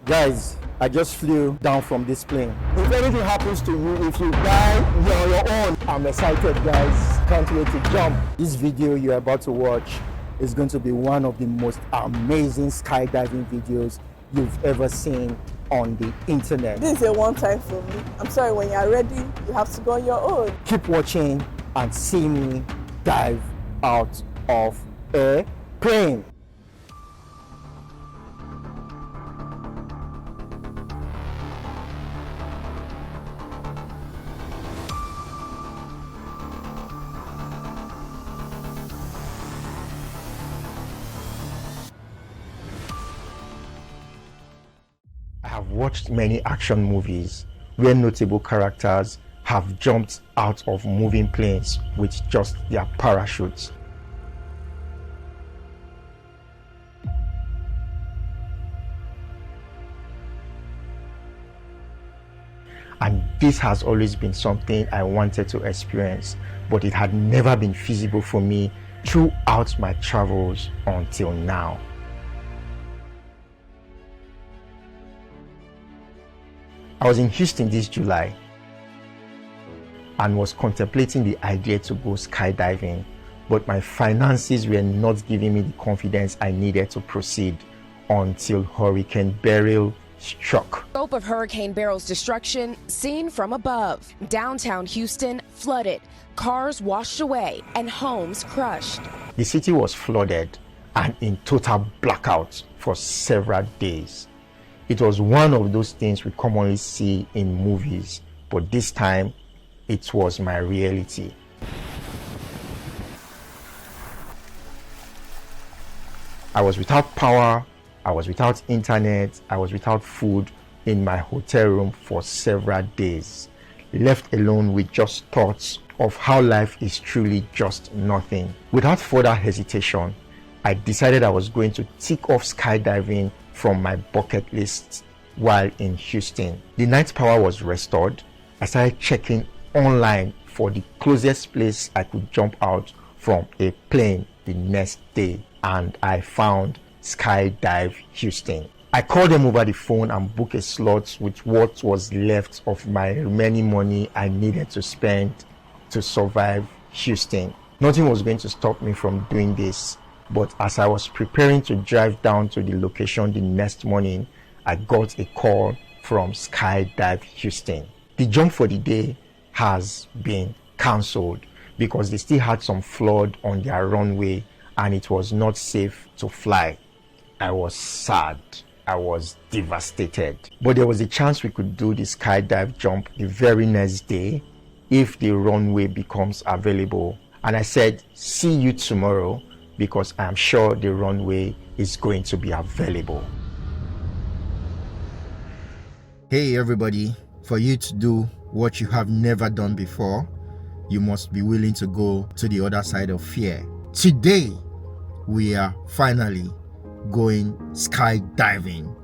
Guys, I just flew down from this plane. If anything happens to you, if you die, you're on your own. I'm excited, guys. Can't wait to jump. This video you're about to watch is going to be one of the most amazing skydiving videos you've ever seen on the internet. This is a one-time for me. I'm sorry, when you're ready, you have to go on your own. Keep watching and see me dive out of a plane. I have watched many action movies where notable characters have jumped out of moving planes with just their parachutes. And this has always been something I wanted to experience, but it had never been feasible for me throughout my travels until now. I was in Houston this July and was contemplating the idea to go skydiving, but my finances were not giving me the confidence I needed to proceed until Hurricane Beryl struck. Scope of Hurricane Beryl's destruction seen from above. Downtown Houston flooded, cars washed away, and homes crushed. The city was flooded and in total blackout for several days. It was one of those things we commonly see in movies, but this time it was my reality. I was without power, I was without internet, I was without food in my hotel room for several days, left alone with just thoughts of how life is truly just nothing. Without further hesitation, I decided I was going to tick off skydiving from my bucket list while in Houston. The night power was restored. I started checking online for the closest place I could jump out from a plane the next day, and I found Skydive Houston. I called them over the phone and booked a slot with what was left of my remaining money I needed to spend to survive Houston. Nothing was going to stop me from doing this, but as I was preparing to drive down to the location the next morning, I got a call from Skydive Houston. The jump for the day has been cancelled because they still had some flood on their runway and it was not safe to fly. I was sad. I was devastated. But there was a chance we could do the skydive jump the very next day if the runway becomes available. And I said, see you tomorrow, because I'm sure the runway is going to be available. Hey everybody, for you to do what you have never done before, you must be willing to go to the other side of fear. Today, we are finally going skydiving.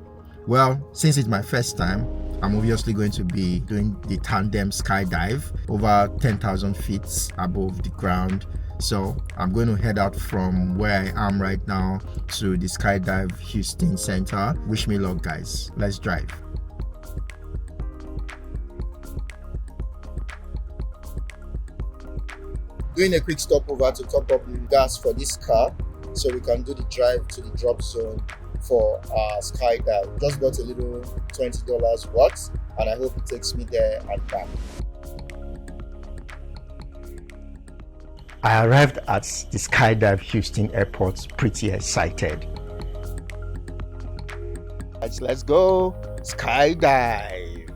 Well, since it's my first time, I'm obviously going to be doing the tandem skydive over 10,000 feet above the ground. So I'm going to head out from where I am right now to the Skydive Houston Center. Wish me luck, guys. Let's drive. Doing a quick stopover to top up the gas for this car so we can do the drive to the drop zone for our skydive. Just got a little $20 worth, and I hope it takes me there and back. I arrived at the Skydive Houston Airport pretty excited. Let's go skydive.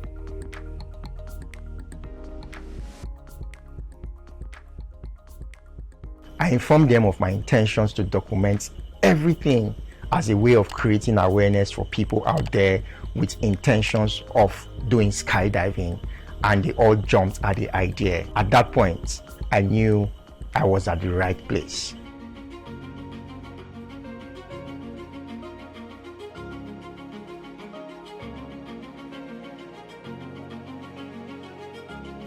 I informed them of my intentions to document everything as a way of creating awareness for people out there with intentions of doing skydiving, and they all jumped at the idea. At that point, I knew I was at the right place.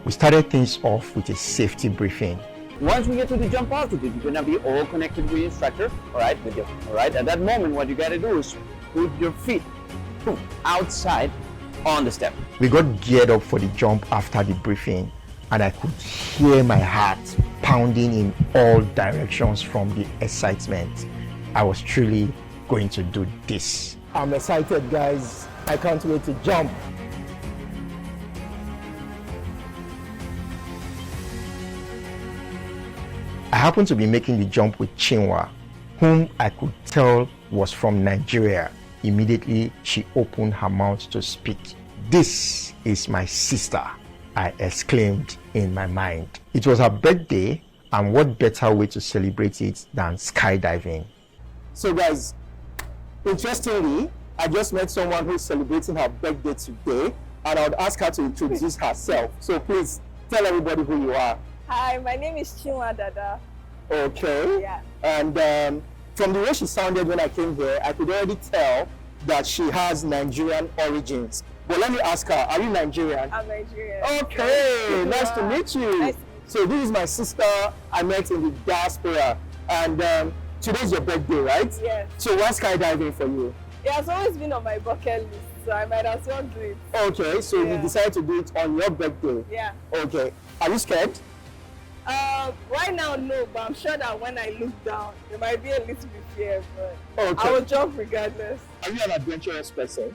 We started things off with a safety briefing. Once we get to the jump altitude, you're gonna be all connected with the instructor, all right, At that moment, what you gotta do is put your feet boom, outside on the step. We got geared up for the jump after the briefing, and I could hear my heart pounding in all directions from the excitement. I was truly going to do this. I'm excited, guys. I can't wait to jump. I happened to be making the jump with Chinua, whom I could tell was from Nigeria. Immediately, she opened her mouth to speak. "This is my sister," I exclaimed in my mind. It was her birthday, and what better way to celebrate it than skydiving? So guys, interestingly, I just met someone who's celebrating her birthday today, and I would ask her to introduce herself. So please, tell everybody who you are. Hi, my name is Chinua Dada. Okay. Yeah. And from the way she sounded when I came here, I could already tell that she has Nigerian origins. But let me ask her, are you Nigerian? I'm Nigerian. Okay, nice to meet you. Nice to meet you. So this is my sister I met in the diaspora, and today's your birthday, right? Yes. So why skydiving for you? It has always been on my bucket list, so I might as well do it. Okay, so you Yeah. decided to do it on your birthday. Yeah. Okay, are you scared? Right now, no, but I'm sure that when I look down, there might be a little bit fear, but Okay. I will jump regardless. Are you an adventurous person?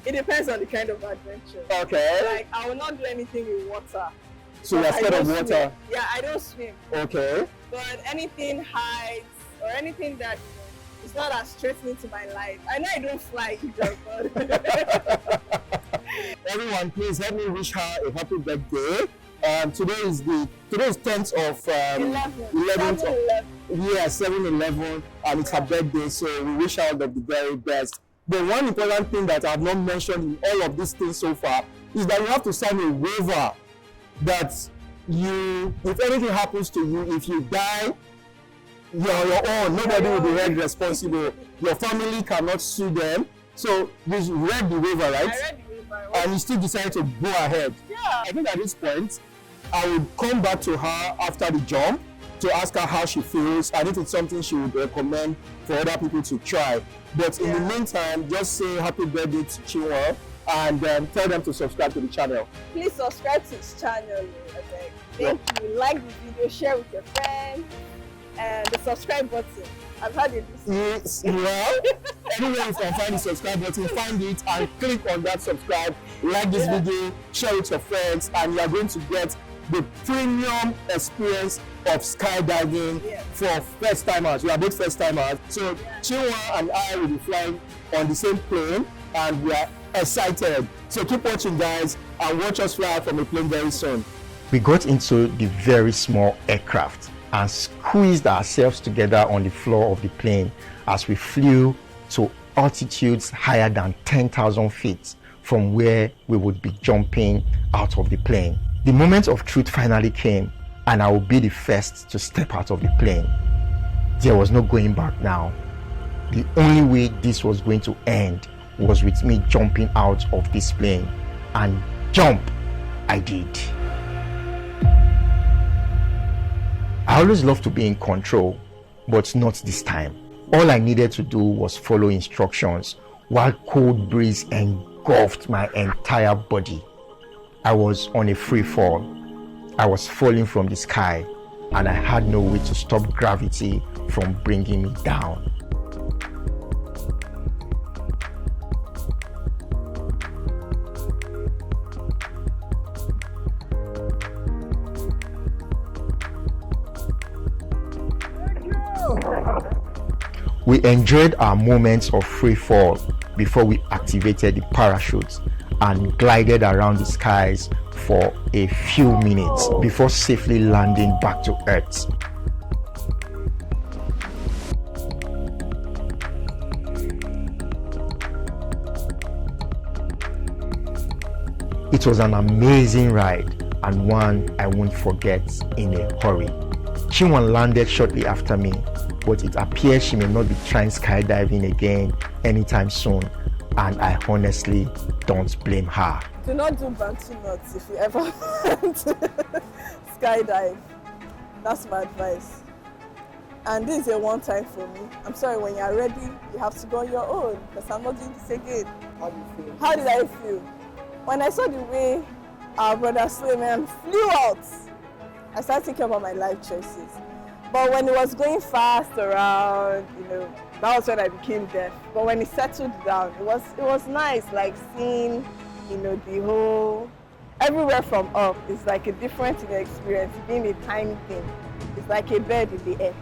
It depends on the kind of adventure. Okay. Like, I will not do anything with water. So you're But I scared of don't water? swim. Yeah, I don't swim. Okay. But anything heights or anything that is not as threatening to my life. I know I don't fly either, but Everyone, please help me wish her a happy birthday. Today is 10th of 11th of 7/11, and it's her birthday, so we wish her all the very best. The one important thing that I've not mentioned in all of these things so far is that you have to sign a waiver that if anything happens to you, if you die, you're on your own. Nobody will be held responsible. Your family cannot sue them. So you read the waiver, right? I read the waiver. And you still decided to go ahead. Yeah. I think at this point, I would come back to her after the jump to ask her how she feels and if it's something she would recommend for other people to try. But in the meantime, just say happy birthday to Chinua and tell them to subscribe to the channel. Please subscribe to this channel. Okay. Thank you. Like the video, share with your friends, and the subscribe button. I've had it. Yes, well, anywhere you can find the subscribe button, find it and click on that subscribe. Like this video, share it with your friends, and you are going to get the premium experience of skydiving for first timers. We are both first timers. So Chinua and I will be flying on the same plane, and we are excited. So keep watching, guys, and watch us fly from a plane very soon. We got into the very small aircraft and squeezed ourselves together on the floor of the plane as we flew to altitudes higher than 10,000 feet from where we would be jumping out of the plane. The moment of truth finally came, and I would be the first to step out of the plane. There was no going back now. The only way this was going to end was with me jumping out of this plane, and jump I did. I always love to be in control, but not this time. All I needed to do was follow instructions while cold breeze engulfed my entire body. I was on a free fall. I was falling from the sky, and I had no way to stop gravity from bringing me down. We enjoyed our moments of free fall before we activated the parachute and glided around the skies for a few minutes before safely landing back to Earth. It was an amazing ride and one I won't forget in a hurry. Chinua landed shortly after me, but it appears she may not be trying skydiving again anytime soon, and I honestly don't blame her. Do not do bantu knots if you ever want to skydive. That's my advice. And this is a one time for me. I'm sorry, when you're ready, you have to go on your own, because I'm not doing this again. How did you feel? How did I feel? When I saw the way our brother Suleiman flew out, I started thinking about my life choices. But when it was going fast around, that was when I became deaf. But when it settled down, it was nice, like seeing, the whole, everywhere from up. It's like a different experience, being a tiny thing. It's like a bird in the air.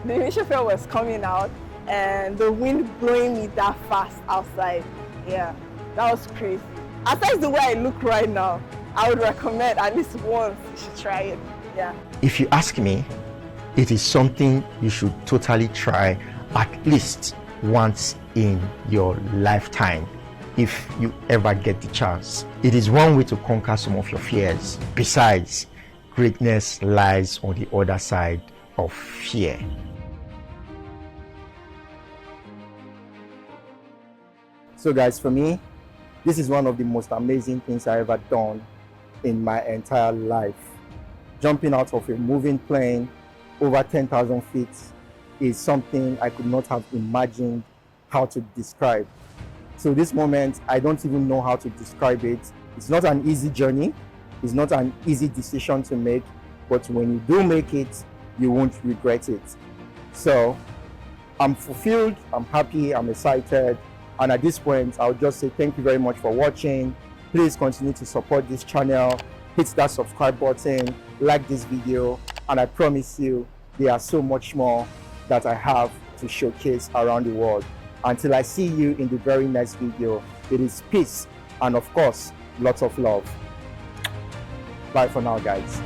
The initial feel was coming out and the wind blowing me that fast outside. Yeah, that was crazy. Aside the way I look right now, I would recommend at least once you should try it. Yeah. If you ask me, it is something you should totally try at least once in your lifetime if you ever get the chance. It is one way to conquer some of your fears. Besides, greatness lies on the other side of fear. So guys, for me, this is one of the most amazing things I ever done in my entire life. Jumping out of a moving plane over 10,000 feet is something I could not have imagined how to describe. So this moment, I don't even know how to describe it. It's not an easy journey. It's not an easy decision to make, but when you do make it, you won't regret it. So I'm fulfilled, I'm happy, I'm excited. And at this point, I'll just say thank you very much for watching. Please continue to support this channel. Hit that subscribe button, like this video, and I promise you, there are so much more that I have to showcase around the world. Until I see you in the very next video, it is peace and of course, lots of love. Bye for now, guys.